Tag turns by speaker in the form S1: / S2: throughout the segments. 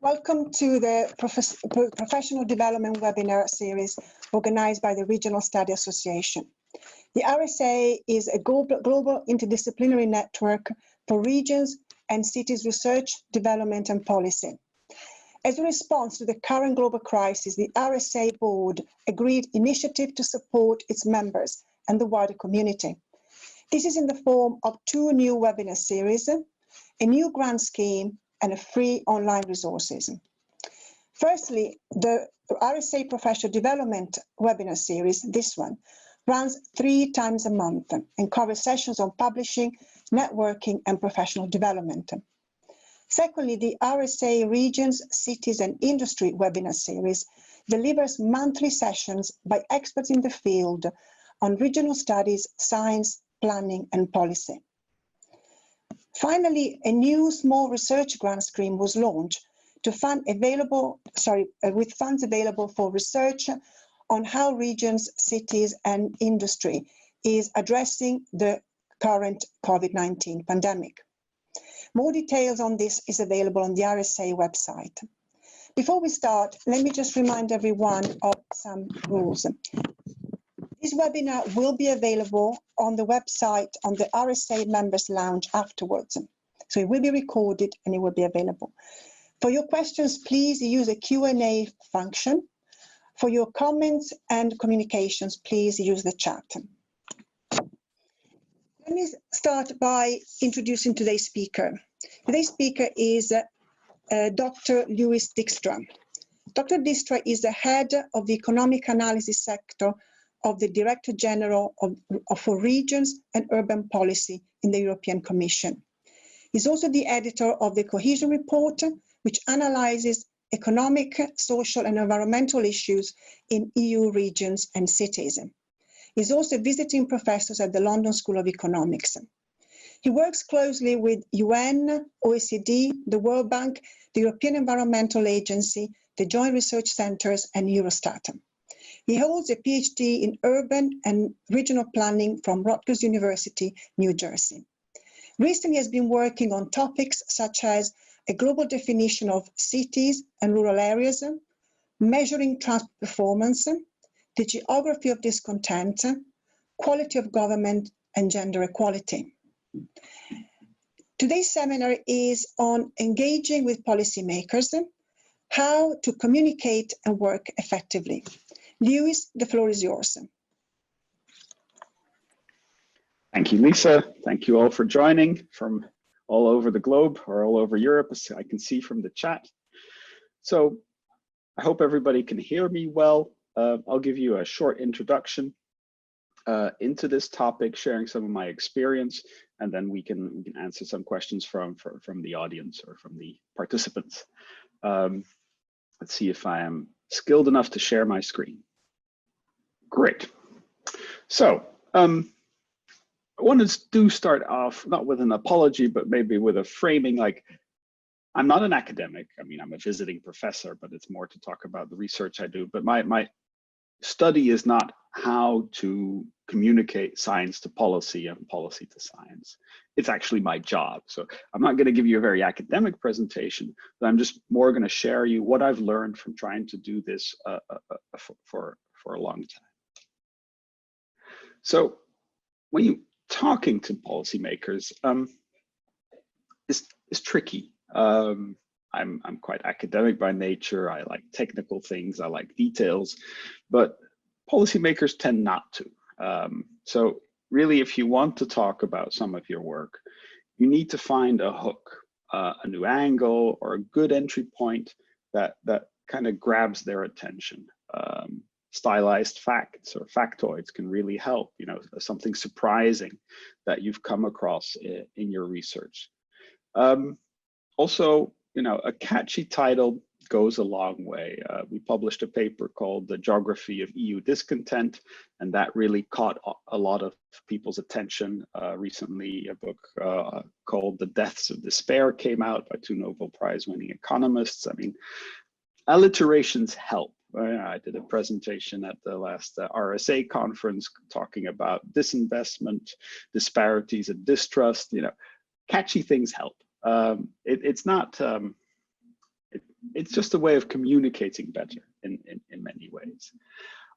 S1: Welcome to the Professional Development Webinar Series organized by the Regional Study Association. The RSA is a global interdisciplinary network for regions and cities research, development and policy. As a response to the current global crisis, the RSA board agreed initiative to support its members and the wider community. This is in the form of 2 new webinar series, a new grant scheme and a free online resources. Firstly, the RSA Professional Development webinar series, this one, runs 3 times a month and covers sessions on publishing, networking and professional development. Secondly, the RSA Regions, Cities and Industry webinar series delivers monthly sessions by experts in the field on regional studies, science, planning and policy. Finally, a new small research grant scheme was launched to with funds available for research on how regions, cities and industry is addressing the current COVID-19 pandemic. More details on this is available on the RSA website. Before we start, let me just remind everyone of some rules. This webinar will be available on the website on the RSA Members Lounge afterwards. So it will be recorded and it will be available. For your questions, please use a Q&A function. For your comments and communications, please use the chat. Let me start by introducing today's speaker. Today's speaker is Dr. Dijkstra. Dr. Dijkstra is the head of the economic analysis sector of the Directorate-General for Regions and Urban Policy in the European Commission. He's also the editor of the Cohesion Report, which analyzes economic, social and environmental issues in EU regions and cities. He's also visiting professor at the London School of Economics. He works closely with UN, OECD, the World Bank, the European Environmental Agency, the Joint Research Centres and Eurostat. He holds a PhD in urban and regional planning from Rutgers University, New Jersey. Recently, he has been working on topics such as a global definition of cities and rural areas, measuring transport performance, the geography of discontent, quality of government, and gender equality. Today's seminar is on engaging with policymakers, how to communicate and work effectively. Lewis, the floor is yours.
S2: Thank you, Lisa. Thank you all for joining from all over the globe or all over Europe, as I can see from the chat. So I hope everybody can hear me well. I'll give you a short introduction into this topic, sharing some of my experience, and then we can answer some questions from the audience or from the participants. Let's see if I am skilled enough to share my screen. Great. So I want to start off not with an apology, but maybe with a framing. Like, I'm not an academic. I mean, I'm a visiting professor, but it's more to talk about the research I do. But my study is not how to communicate science to policy and policy to science. It's actually my job. So I'm not going to give you a very academic presentation, but I'm just more going to share you what I've learned from trying to do this for a long time. So when you're talking to policymakers, it's tricky. I'm quite academic by nature. I like technical things. I like details, but policymakers tend not to. So really, if you want to talk about some of your work, you need to find a hook, a new angle, or a good entry point that kind of grabs their attention. Stylized facts or factoids can really help, you know, something surprising that you've come across in your research. Also, you know, a catchy title goes a long way. We published a paper called The Geography of EU Discontent, and that really caught a lot of people's attention. Recently, a book called The Deaths of Despair came out by 2 Nobel Prize-winning economists. I mean, alliterations help. I did a presentation at the last RSA conference talking about disinvestment, disparities, and distrust. You know, catchy things help. It's not it's just a way of communicating better in many ways.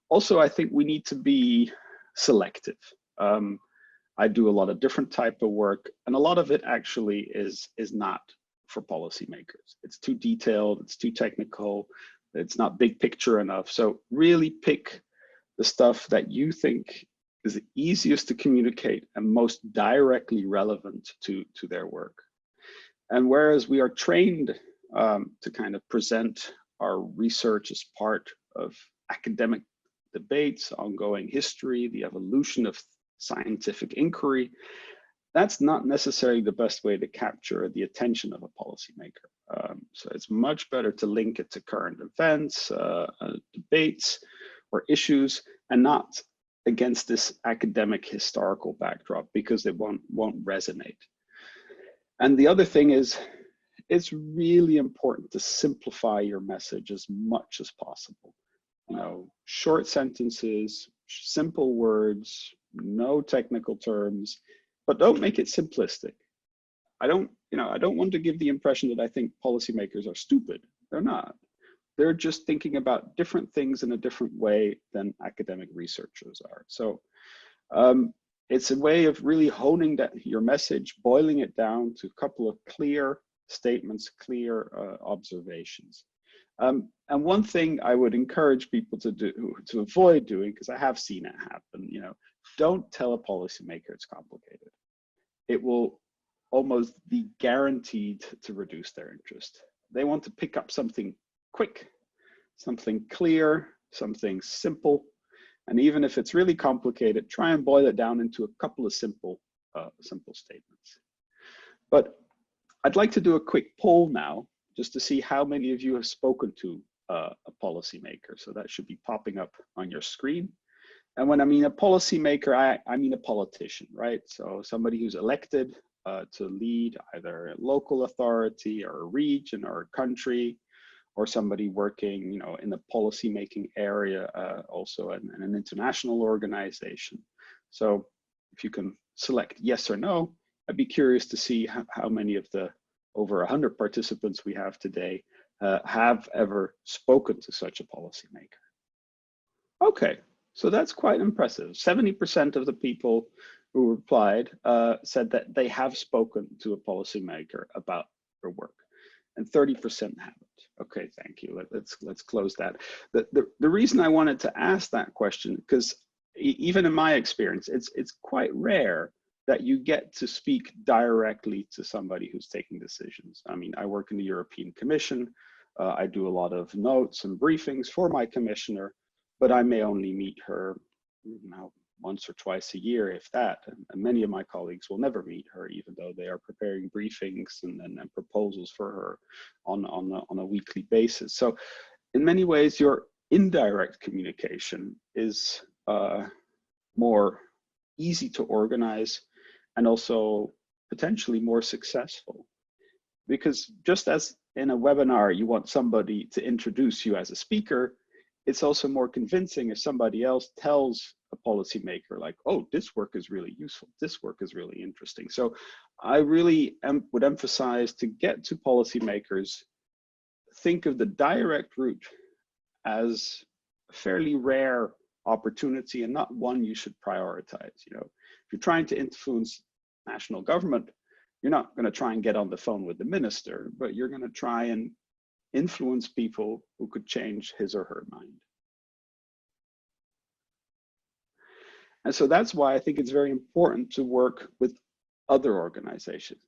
S2: Also, I think we need to be selective. I do a lot of different type of work, and a lot of it actually is not for policymakers. It's too detailed, it's too technical, it's not big picture enough. So really pick the stuff that you think is the easiest to communicate and most directly relevant to their work. And whereas we are trained to kind of present our research as part of academic debates, ongoing history, the evolution of scientific inquiry, that's not necessarily the best way to capture the attention of a policymaker. So it's much better to link it to current events, debates, or issues, and not against this academic historical backdrop, because it won't resonate. And the other thing is, it's really important to simplify your message as much as possible. You know, short sentences, simple words, no technical terms, but don't make it simplistic. I don't want to give the impression that I think policymakers are stupid. They're not. They're just thinking about different things in a different way than academic researchers are. So it's a way of really honing your message, boiling it down to a couple of clear statements, clear observations. And one thing I would encourage people to avoid doing, because I have seen it happen, don't tell a policymaker it's complicated. It will almost be guaranteed to reduce their interest. They want to pick up something quick, something clear, something simple. And even if it's really complicated, try and boil it down into a couple of simple statements. But I'd like to do a quick poll now, just to see how many of you have spoken to a policymaker. So that should be popping up on your screen. And when I mean a policymaker, I mean a politician, right? So somebody who's elected to lead either a local authority or a region or a country, or somebody working, in the policymaking area, also in an international organization. So if you can select yes or no, I'd be curious to see how many of the over 100 participants we have today have ever spoken to such a policymaker. Okay, so that's quite impressive. 70% of the people who replied said that they have spoken to a policymaker about their work, and 30% haven't. Okay, thank you. Let's close that. The reason I wanted to ask that question, because even in my experience, it's quite rare that you get to speak directly to somebody who's taking decisions. I mean, I work in the European Commission. I do a lot of notes and briefings for my commissioner, but I may only meet her once or twice a year, if that. And many of my colleagues will never meet her, even though they are preparing briefings and proposals for her on a weekly basis. So in many ways, your indirect communication is more easy to organize and also potentially more successful. Because just as in a webinar, you want somebody to introduce you as a speaker, it's also more convincing if somebody else tells a policymaker like, oh, this work is really useful, this work is really interesting. So I really would emphasize, to get to policymakers, think of the direct route as a fairly rare opportunity and not one you should prioritize. If you're trying to influence national government, you're not going to try and get on the phone with the minister, but you're going to try and influence people who could change his or her mind. And so that's why I think it's very important to work with other organizations,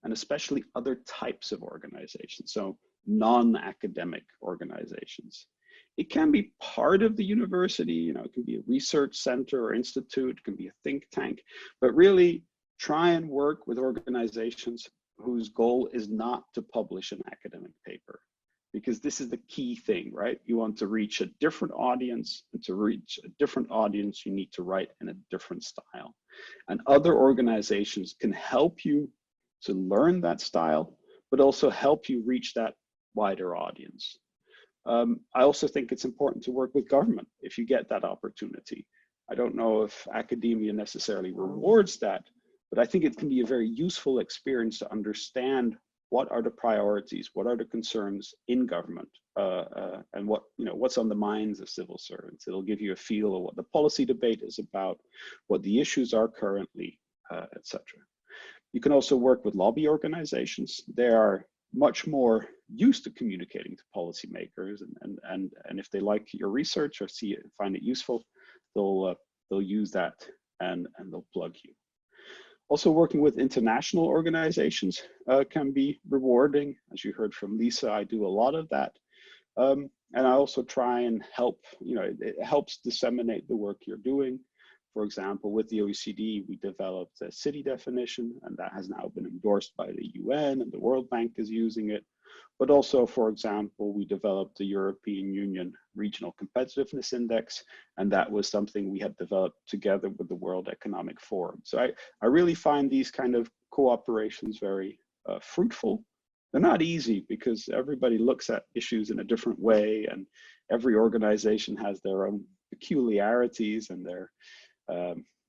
S2: and especially other types of organizations, so non-academic organizations. It can be part of the university, it can be a research center or institute, it can be a think tank, but really try and work with organizations whose goal is not to publish an academic paper, because this is the key thing, right? You want to reach a different audience, and to reach a different audience, you need to write in a different style. And other organizations can help you to learn that style, but also help you reach that wider audience. I also think it's important to work with government if you get that opportunity. I don't know if academia necessarily rewards that, but I think it can be a very useful experience to understand what are the priorities, what are the concerns in government, and what's on the minds of civil servants. It'll give you a feel of what the policy debate is about, what the issues are currently, etc. You can also work with lobby organizations. They are much more used to communicating to policymakers, and if they like your research or find it useful, they'll use that and they'll plug you. Also, working with international organizations can be rewarding. As you heard from Lisa, I do a lot of that. And I also try and help, it helps disseminate the work you're doing. For example, with the OECD, we developed a city definition, and that has now been endorsed by the UN, and the World Bank is using it. But also, for example, we developed the European Union Regional Competitiveness Index, and that was something we had developed together with the World Economic Forum. So I really find these kind of cooperations very fruitful. They're not easy because everybody looks at issues in a different way, and every organization has their own peculiarities and their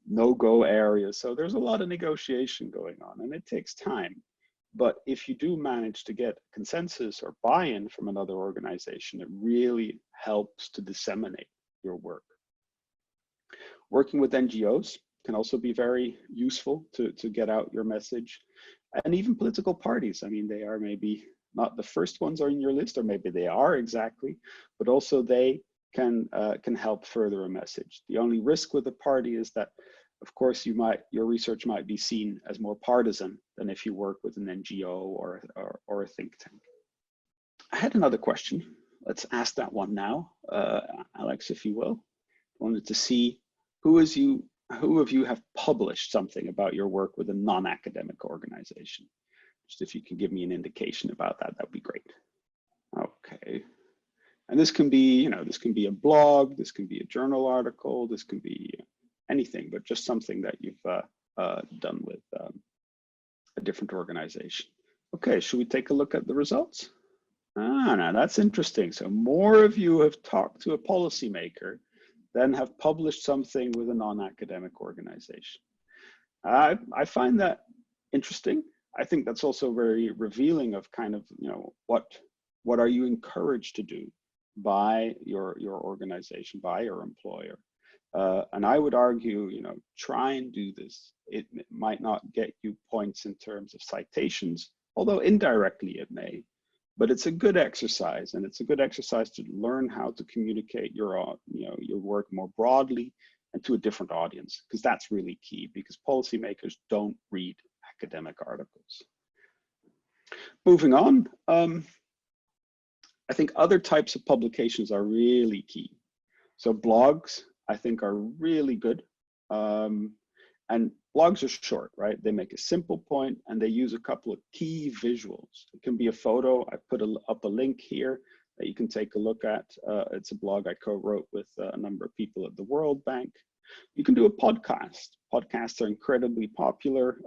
S2: no-go areas. So there's a lot of negotiation going on, and it takes time. But if you do manage to get consensus or buy-in from another organization, it really helps to disseminate your work. Working with NGOs can also be very useful to get out your message. And even political parties. I mean, they are maybe not the first ones on your list, or maybe they are exactly, but also they can help further a message. The only risk with a party is that, of course, your research might be seen as more partisan than if you work with an NGO or a think tank. I had another question. Let's ask that one now, Alex, if you will. I wanted to see who of you have published something about your work with a non-academic organization? Just if you can give me an indication about that, that'd be great. Okay. And this can be, this can be a blog, this can be a journal article, this can be anything, but just something that you've done with a different organization. Okay, should we take a look at the results? Now that's interesting. So more of you have talked to a policymaker than have published something with a non-academic organization. I find that interesting. I think that's also very revealing of kind of, what are you encouraged to do by your organization, by your employer? And I would argue, try and do this. It might not get you points in terms of citations, although indirectly it may. But it's a good exercise, and it's a good exercise to learn how to communicate your work more broadly and to a different audience, because that's really key, because policymakers don't read academic articles. Moving on, I think other types of publications are really key. So blogs, I think, are really good. And blogs are short, right? They make a simple point and they use a couple of key visuals. It can be a photo. I put up a link here that you can take a look at. It's a blog I co-wrote with a number of people at the World Bank. You can do a podcast. Podcasts are incredibly popular.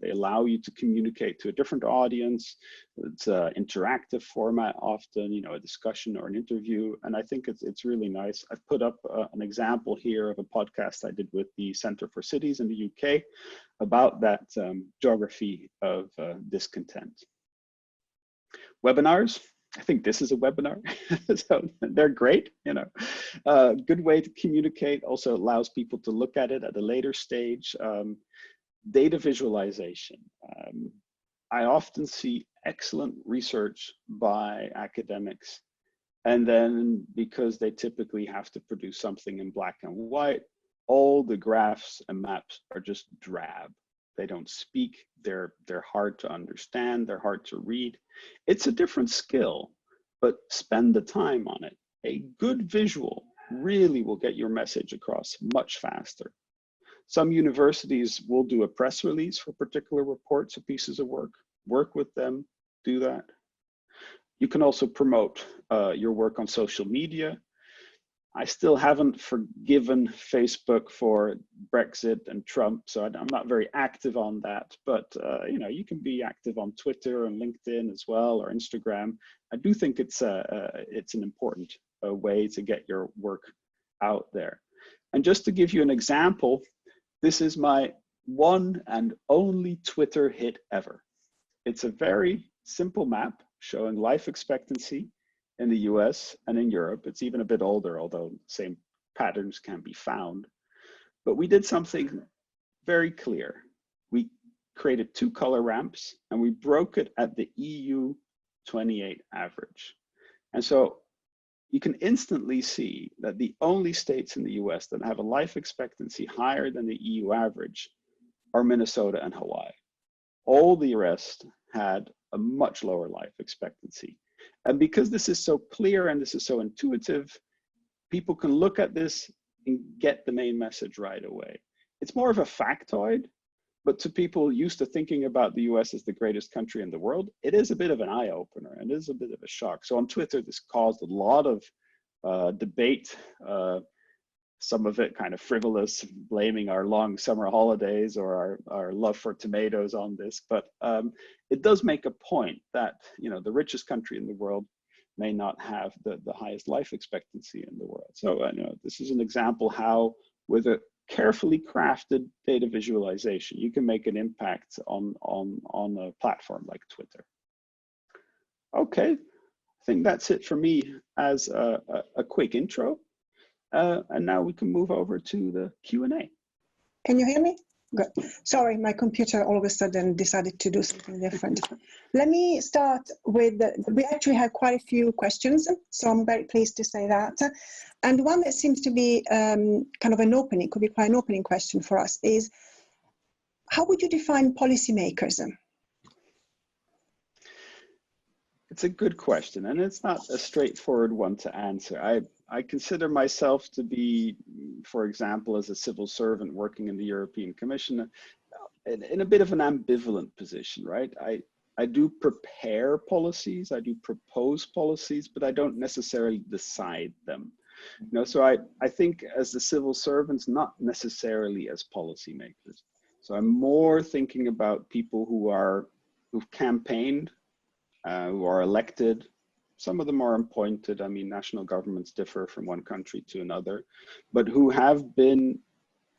S2: They allow you to communicate to a different audience. It's an interactive format often, a discussion or an interview. And I think it's really nice. I've put up an example here of a podcast I did with the Centre for Cities in the UK about that geography of discontent. Webinars. I think this is a webinar, so they're great, good way to communicate. Also allows people to look at it at a later stage. Data visualization. I often see excellent research by academics, and then because they typically have to produce something in black and white, all the graphs and maps are just drab. They don't speak, they're hard to understand, they're hard to read. It's a different skill, but spend the time on it. A good visual really will get your message across much faster. Some universities will do a press release for particular reports or pieces of work. Work with them, do that. You can also promote your work on social media. I still haven't forgiven Facebook for Brexit and Trump, so I'm not very active on that. But you can be active on Twitter and LinkedIn as well, or Instagram. I do think it's an important way to get your work out there. And just to give you an example, this is my one and only Twitter hit ever. It's a very simple map showing life expectancy in the US and in Europe. It's even a bit older, although same patterns can be found. But we did something very clear. We created 2 color ramps and we broke it at the EU 28 average. And so you can instantly see that the only states in the US that have a life expectancy higher than the EU average are Minnesota and Hawaii. All the rest had a much lower life expectancy. And because this is so clear and this is so intuitive, people can look at this and get the main message right away. It's more of a factoid, but to people used to thinking about the US as the greatest country in the world, it is a bit of an eye-opener and it is a bit of a shock. So on Twitter, this caused a lot of debate, some of it kind of frivolous, blaming our long summer holidays or our love for tomatoes on this. But it does make a point that, you know, the richest country in the world may not have the highest life expectancy in the world. So you know, this is an example how with a carefully crafted data visualization, you can make an impact on a platform like Twitter. Okay, I think that's it for me as a quick intro. And now we can move over to the Q&A.
S1: Can you hear me? Good. Sorry, my computer all of a sudden decided to do something different. Let me start with, we actually have quite a few questions, so I'm very pleased to say that. And one that seems to be kind of an opening, could be quite an opening question for us is, how would you define policymakers?
S2: It's a good question, and it's not a straightforward one to answer. I consider myself to be, for example, as a civil servant working in the European Commission, in a bit of an ambivalent position, right? I do prepare policies, I do propose policies, but I don't necessarily decide them. You know, so I think as the civil servants, not necessarily as policymakers. So I'm more thinking about people who've campaigned, who are elected. Some of them are appointed. I mean, national governments differ from one country to another, but who have been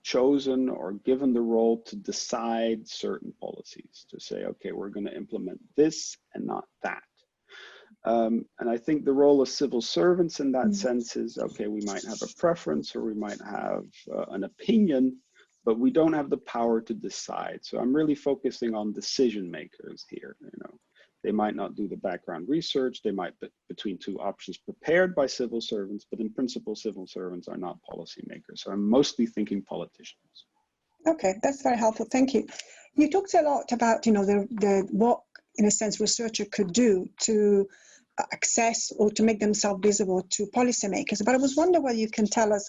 S2: chosen or given the role to decide certain policies, to say, okay, we're going to implement this and not that. And I think the role of civil servants in that sense is, okay, we might have a preference or we might have an opinion, but we don't have the power to decide. So I'm really focusing on decision makers here, you know. They might not do the background research. They might be between 2 options prepared by civil servants, but in principle, civil servants are not policymakers. So I'm mostly thinking politicians.
S1: Okay, that's very helpful. Thank you. You talked a lot about, you know, the what, in a sense, researcher could do to access or to make themselves visible to policymakers. But I was wondering whether you can tell us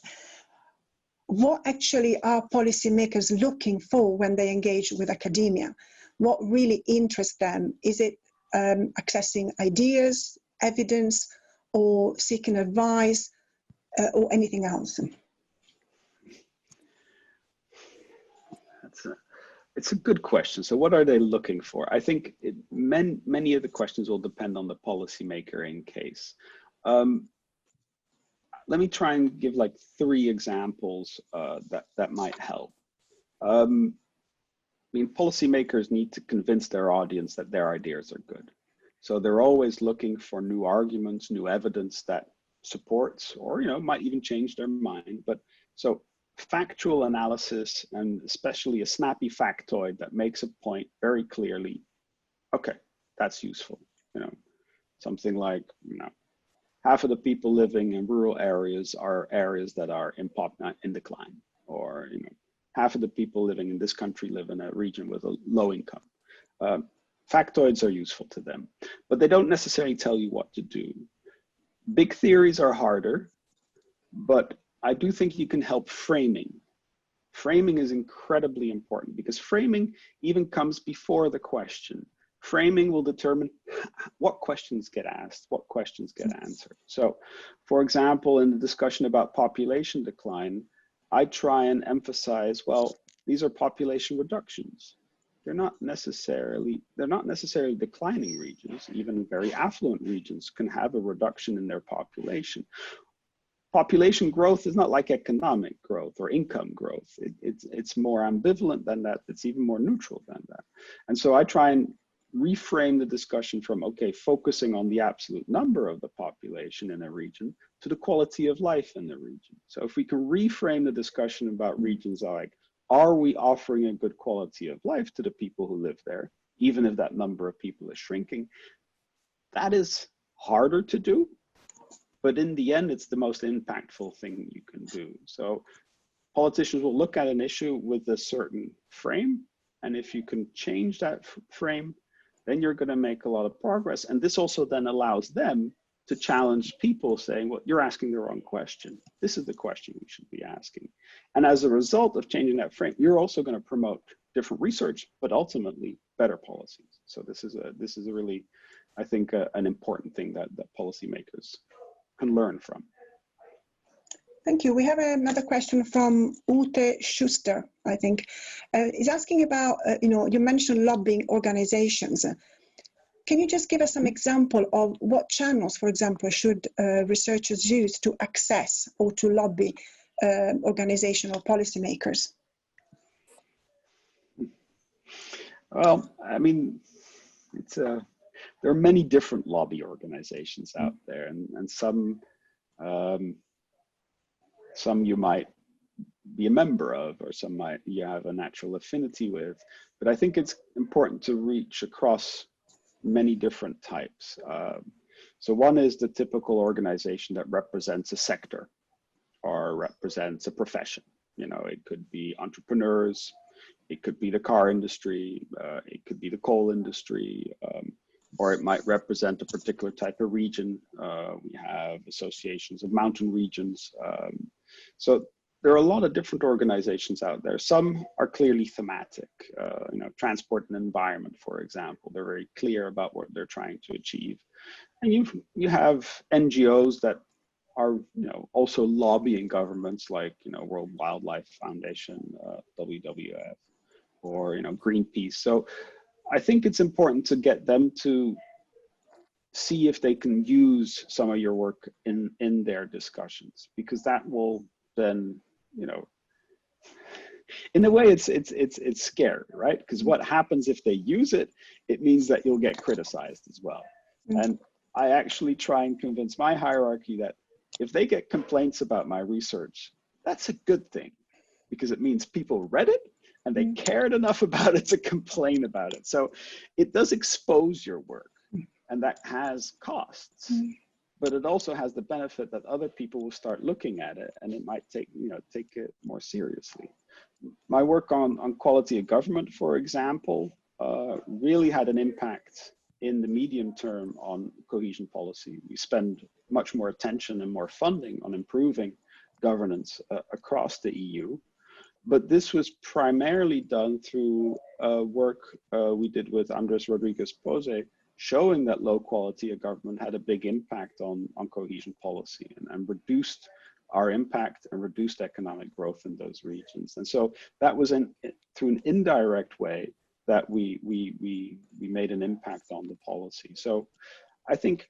S1: what actually are policymakers looking for when they engage with academia? What really interests them? Is it accessing ideas, evidence, or seeking advice, or anything else?
S2: It's a good question. So what are they looking for? I think many of the questions will depend on the policymaker in case. Let me try and give like 3 examples that might help. I mean, policymakers need to convince their audience that their ideas are good. So they're always looking for new arguments, new evidence that supports, or, you know, might even change their mind. But so factual analysis, and especially a snappy factoid that makes a point very clearly, okay, that's useful. You know, something like, you know, half of the people living in rural areas are areas that are in decline, or, you know, half of the people living in this country live in a region with a low income. Factoids are useful to them, but they don't necessarily tell you what to do. Big theories are harder, but I do think you can help framing. Framing is incredibly important because framing even comes before the question. Framing will determine what questions get asked, what questions get answered. So, for example, in the discussion about population decline, I try and emphasize, well, these are population reductions. They're not necessarily declining regions. Even very affluent regions can have a reduction in their population. Population growth is not like economic growth or income growth. It's more ambivalent than that. It's even more neutral than that. And so I try and reframe the discussion from, okay, focusing on the absolute number of the population in a region to the quality of life in the region. So if we can reframe the discussion about regions like, are we offering a good quality of life to the people who live there, even if that number of people is shrinking? That is harder to do, but in the end, it's the most impactful thing you can do. So politicians will look at an issue with a certain frame, and if you can change that frame, then you're going to make a lot of progress. And this also then allows them to challenge people saying, well, you're asking the wrong question. This is the question we should be asking. And as a result of changing that frame, you're also going to promote different research, but ultimately better policies. So this is a really, I think, an important thing that policymakers can learn from.
S1: Thank you. We have another question from Ute Schuster, I think. He's asking about, you mentioned lobbying organizations. Can you just give us some example of what channels, for example, should researchers use to access or to lobby organization or policymakers?
S2: Well, I mean, there are many different lobby organizations out there, and some you might be a member of, or some you have a natural affinity with. But I think it's important to reach across many different types. So one is the typical organization that represents a sector or represents a profession. It could be entrepreneurs, it could be the car industry, it could be the coal industry, or it might represent a particular type of region. We have associations of mountain regions. So there are a lot of different organizations out there. Some are clearly thematic, transport and environment, for example. They're very clear about what they're trying to achieve. And you have NGOs that are also lobbying governments, like World Wildlife Foundation, WWF, or Greenpeace. So I think it's important to get them to see if they can use some of your work in their discussions, because that will then, in a way, it's scary, right? Because what happens if they use it? It means that you'll get criticized as well. And I actually try and convince my hierarchy that if they get complaints about my research, that's a good thing, because it means people read it and they cared enough about it to complain about it. So it does expose your work, and that has costs. But it also has the benefit that other people will start looking at it, and it might take it more seriously. My work on quality of government, for example, really had an impact in the medium term on cohesion policy. We spend much more attention and more funding on improving governance across the EU. But this was primarily done through work we did with Andres Rodriguez Pose, showing that low quality of government had a big impact on cohesion policy and reduced our impact and reduced economic growth in those regions. And so that was through an indirect way that we made an impact on the policy. So I think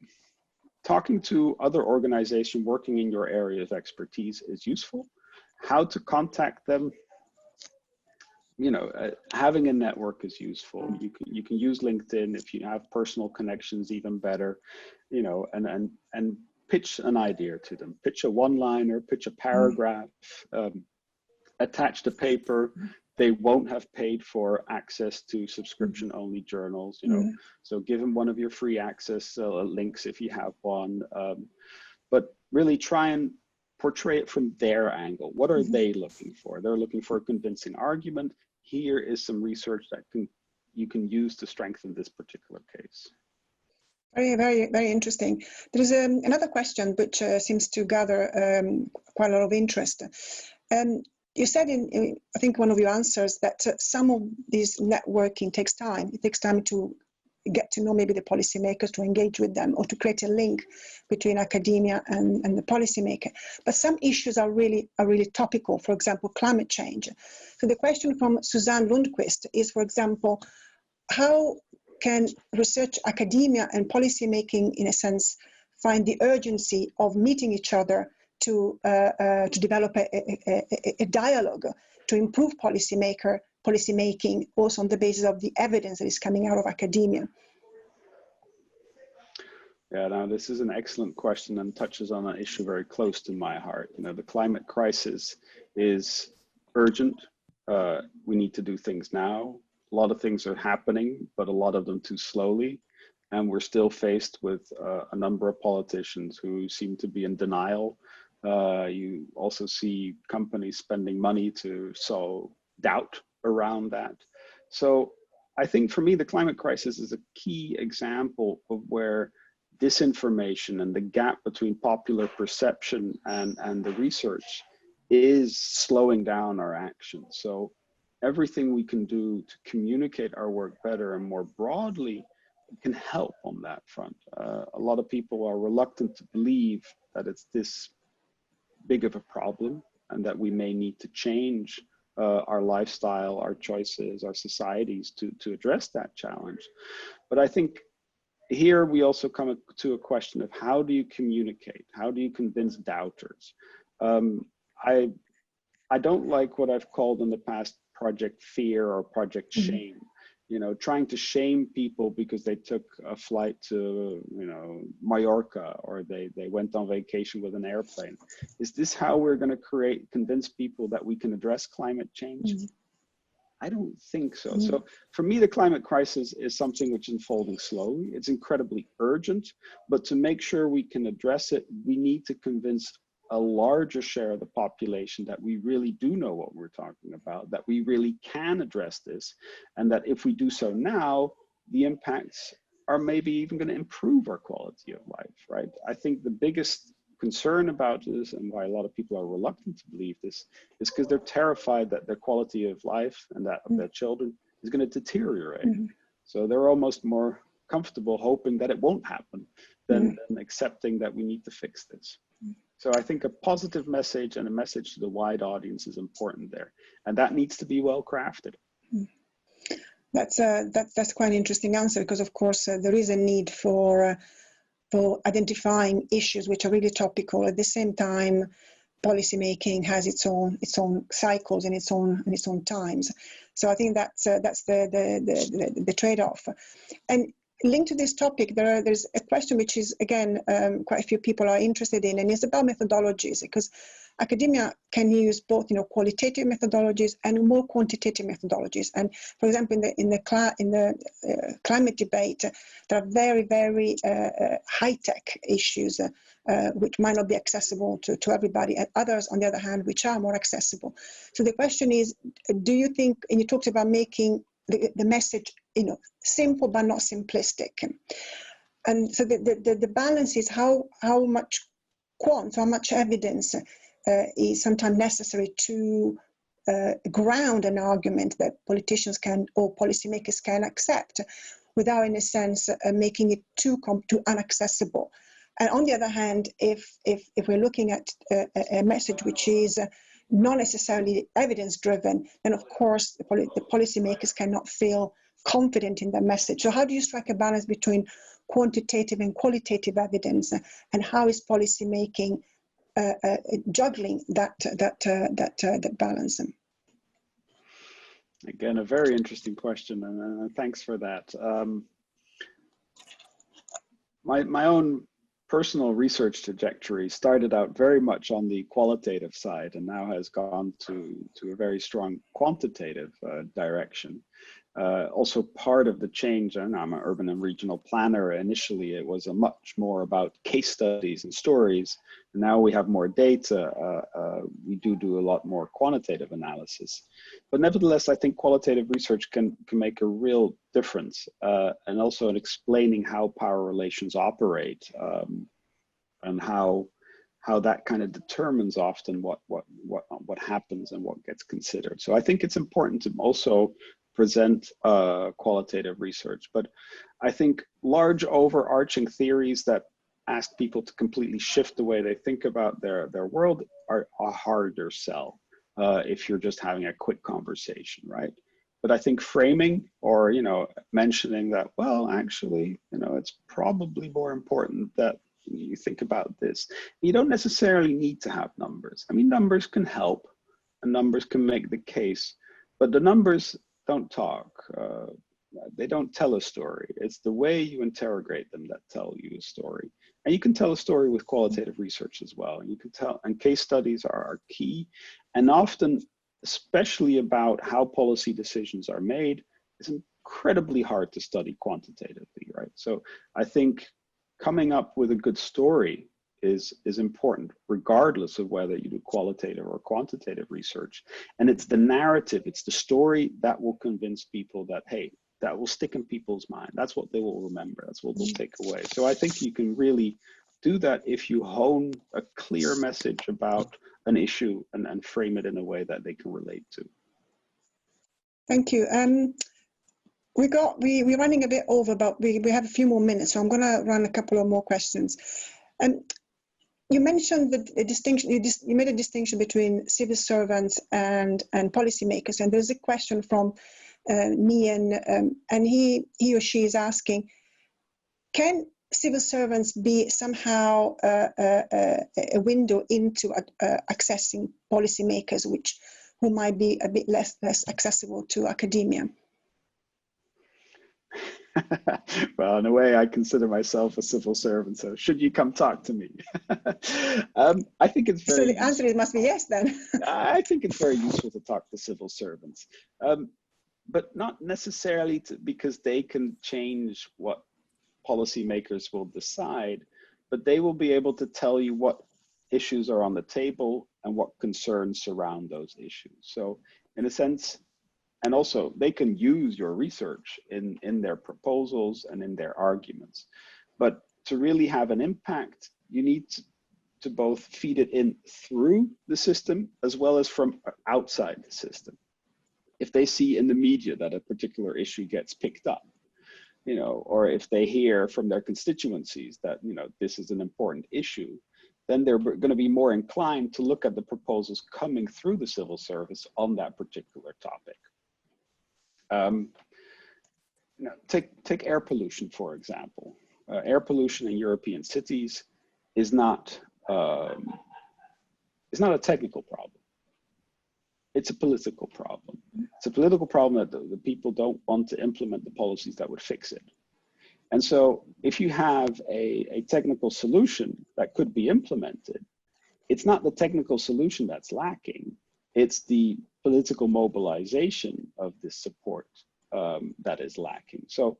S2: talking to other organizations working in your area of expertise is useful. How to contact them, having a network is useful. You can use LinkedIn. If you have personal connections, even better, and pitch an idea to them. Pitch a one-liner, pitch a paragraph, attach the paper. They won't have paid for access to subscription-only journals, so give them one of your free access links if you have one. But really try and portray it from their angle. What are they looking for? They're looking for a convincing argument. Here is some research that you can use to strengthen this particular case.
S1: Very, very, very interesting. There is another question which seems to gather quite a lot of interest. You said in I think one of your answers that some of this networking takes time. It takes time to get to know maybe the policymakers, to engage with them, or to create a link between academia and the policymaker. But some issues are really topical, for example, climate change. So the question from Suzanne Lundquist is, for example, how can research academia and policymaking, in a sense, find the urgency of meeting each other to develop a dialogue to improve policymaker policy making, also on the basis of the evidence that is coming out of academia?
S2: Yeah, now this is an excellent question and touches on an issue very close to my heart. You know, the climate crisis is urgent. We need to do things now. A lot of things are happening, but a lot of them too slowly. And we're still faced with a number of politicians who seem to be in denial. You also see companies spending money to sow doubt around that. So I think for me, the climate crisis is a key example of where disinformation and the gap between popular perception and the research is slowing down our action. So everything we can do to communicate our work better and more broadly can help on that front. A lot of people are reluctant to believe that it's this big of a problem and that we may need to change our lifestyle, our choices, our societies to address that challenge. But I think here we also come to a question of how do you communicate? How do you convince doubters? I don't like what I've called in the past project fear or project shame. You know, trying to shame people because they took a flight to, you know, Mallorca, or they went on vacation with an airplane. Is this how we're going to convince people that we can address climate change? I don't think so. So for me, the climate crisis is something which is unfolding slowly. It's incredibly urgent, but to make sure we can address it, we need to convince a larger share of the population that we really do know what we're talking about, that we really can address this, and that if we do so now, the impacts are maybe even going to improve our quality of life, right? I think the biggest concern about this, and why a lot of people are reluctant to believe this, is because they're terrified that their quality of life and that of their children is going to deteriorate. So they're almost more comfortable hoping that it won't happen than accepting that we need to fix this. So I think a positive message and a message to the wide audience is important there, and that needs to be well crafted.
S1: That's quite an interesting answer, because of course there is a need for identifying issues which are really topical. At the same time, policy making has its own cycles and its own times. So I think that's the trade-off. And linked to this topic, there's a question which is, again, quite a few people are interested in, and it's about methodologies, because academia can use both, you know, qualitative methodologies and more quantitative methodologies. And for example, in the climate debate, there are very, very high-tech issues which might not be accessible to everybody, and others, on the other hand, which are more accessible. So the question is, do you think, and you talked about making the message, you know, simple but not simplistic, and so the balance is how much how much evidence is sometimes necessary to ground an argument that politicians can or policymakers can accept, without, in a sense, making it too inaccessible. And on the other hand, if we're looking at a message which is not necessarily evidence-driven, then of course the policymakers cannot feel confident in their message. So how do you strike a balance between quantitative and qualitative evidence, and how is policymaking juggling that balance?
S2: Again, a very interesting question, and thanks for that. My own personal research trajectory started out very much on the qualitative side, and now has gone to a very strong quantitative direction. Also part of the change, and I'm an urban and regional planner. Initially, it was much more about case studies and stories. Now we have more data. We do a lot more quantitative analysis. But nevertheless, I think qualitative research can make a real difference, and also in explaining how power relations operate, and how that kind of determines often what happens and what gets considered. So I think it's important to also present qualitative research, but I think large overarching theories that ask people to completely shift the way they think about their world are a harder sell if you're just having a quick conversation, right? But I think framing, or, you know, mentioning that, well, actually, you know, it's probably more important that you think about this. You don't necessarily need to have numbers. I mean, numbers can help, and numbers can make the case. But the numbers don't talk. They don't tell a story. It's the way you interrogate them that tell you a story. And you can tell a story with qualitative research as well. You can tell, and case studies are key. And often, especially about how policy decisions are made, it's incredibly hard to study quantitatively, right? So I think coming up with a good story is important, regardless of whether you do qualitative or quantitative research. And it's the narrative, it's the story that will convince people that, hey, that will stick in people's mind. That's what they will remember. That's what they'll take away. So I think you can really do that if you hone a clear message about an issue and frame it in a way that they can relate to.
S1: Thank you. We're running a bit over, but we have a few more minutes, so I'm going to run a couple of more questions. You mentioned the distinction. You made a distinction between civil servants and policymakers, and there's a question from Nian, and he or she is asking, can civil servants be somehow a window into accessing policymakers, who might be a bit less accessible to academia?
S2: Well, in a way, I consider myself a civil servant, so should you come talk to me? I think it's very.
S1: So the answer must be yes, then.
S2: I think it's very useful to talk to civil servants, but not necessarily because they can change what policymakers will decide, but they will be able to tell you what issues are on the table and what concerns surround those issues. So, in a sense. And also, they can use your research in their proposals and in their arguments. But to really have an impact, you need to both feed it in through the system as well as from outside the system. If they see in the media that a particular issue gets picked up, or if they hear from their constituencies that, this is an important issue, then they're going to be more inclined to look at the proposals coming through the civil service on that particular topic. Take air pollution, for example. Air pollution in European cities is not a technical problem. It's a political problem. It's a political problem that the people don't want to implement the policies that would fix it. And so if you have a technical solution that could be implemented, it's not the technical solution that's lacking. It's the political mobilization of this support that is lacking. So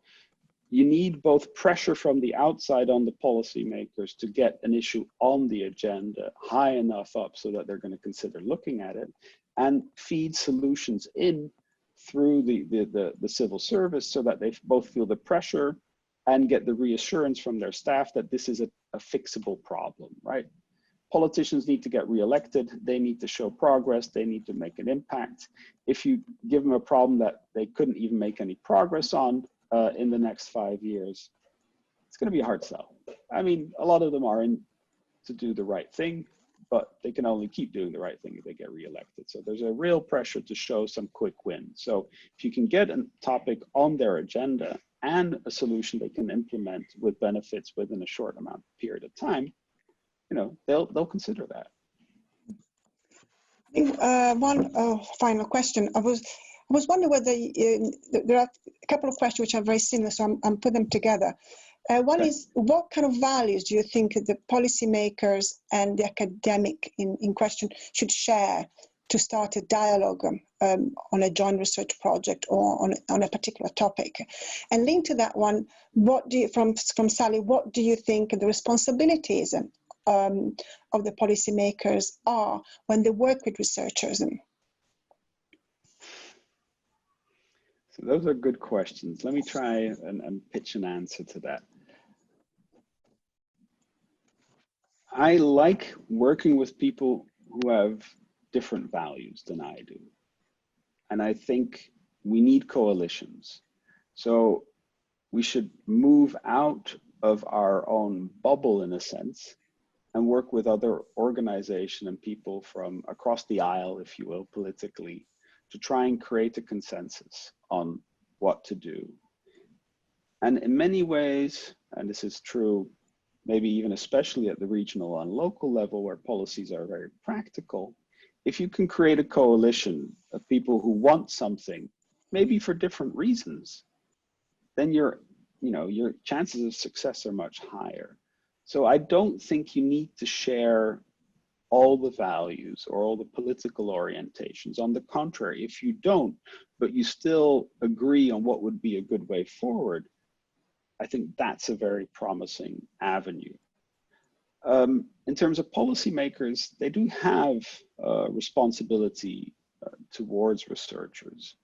S2: you need both pressure from the outside on the policymakers to get an issue on the agenda high enough up so that they're going to consider looking at it, and feed solutions in through the civil service so that they both feel the pressure and get the reassurance from their staff that this is a fixable problem, right? Politicians need to get reelected. They need to show progress. They need to make an impact. If you give them a problem that they couldn't even make any progress on in the next 5 years, it's going to be a hard sell. I mean, a lot of them are in to do the right thing, but they can only keep doing the right thing if they get reelected. So there's a real pressure to show some quick wins. So if you can get a topic on their agenda and a solution they can implement with benefits within a short period of time, they'll consider that.
S1: I think one final question. I was wondering whether there are a couple of questions which are very similar, so I'm putting them together. One is, what kind of values do you think the policymakers and the academic in question should share to start a dialogue on a joint research project or on a particular topic? And linked to that one, from Sally, what do you think the responsibilities of the policymakers are when they work with researchers?
S2: So those are good questions. Let me try and pitch an answer to that. I like working with people who have different values than I do. And I think we need coalitions. So we should move out of our own bubble, in a sense, and work with other organizations and people from across the aisle, if you will, politically, to try and create a consensus on what to do. And in many ways, and this is true, maybe even especially at the regional and local level where policies are very practical, if you can create a coalition of people who want something, maybe for different reasons, then your chances of success are much higher. So I don't think you need to share all the values or all the political orientations. On the contrary, if you don't, but you still agree on what would be a good way forward, I think that's a very promising avenue. In terms of policymakers, they do have responsibility towards researchers.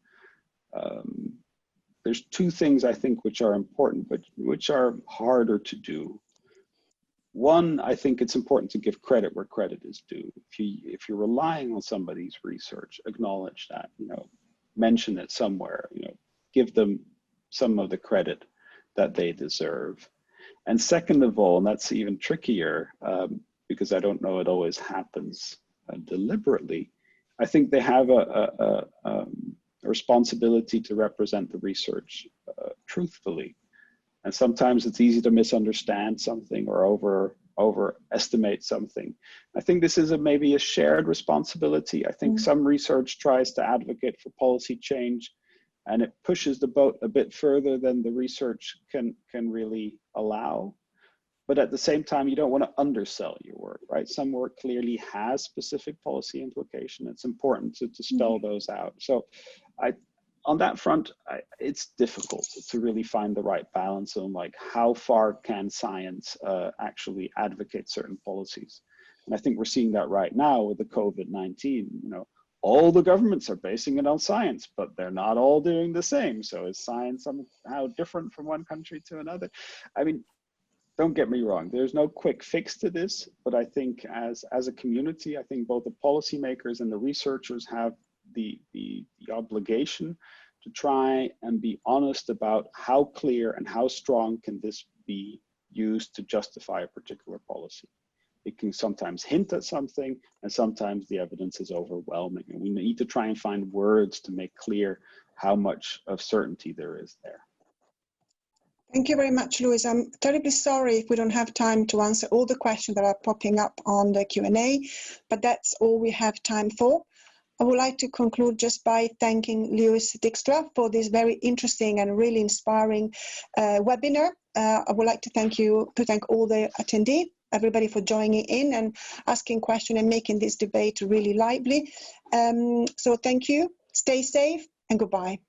S2: There's two things I think which are important, but which are harder to do. One, I think it's important to give credit where credit is due. If you're relying on somebody's research, acknowledge that, mention it somewhere, give them some of the credit that they deserve. And second of all, and that's even trickier, because I don't know it always happens deliberately, I think they have a responsibility to represent the research truthfully. And sometimes it's easy to misunderstand something or overestimate something. I think this is maybe a shared responsibility. I think some research tries to advocate for policy change, and it pushes the boat a bit further than the research can really allow. But at the same time, you don't want to undersell your work, right? Some work clearly has specific policy implication. It's important to spell those out. So on that front, it's difficult to really find the right balance on like how far can science actually advocate certain policies. And I think we're seeing that right now with the COVID-19, all the governments are basing it on science, but they're not all doing the same. So is science somehow different from one country to another? I mean, don't get me wrong, there's no quick fix to this, but I think as a community, I think both the policymakers and the researchers have the obligation to try and be honest about how clear and how strong can this be used to justify a particular policy. It can sometimes hint at something, and sometimes the evidence is overwhelming, and we need to try and find words to make clear how much of certainty there is there.
S1: Thank you very much, Louis. I'm terribly sorry if we don't have time to answer all the questions that are popping up on the Q&A, but that's all we have time for. I would like to conclude just by thanking Louis Dijkstra for this very interesting and really inspiring webinar. I would like to thank all the attendees, everybody for joining in and asking questions and making this debate really lively. So thank you, stay safe, and goodbye.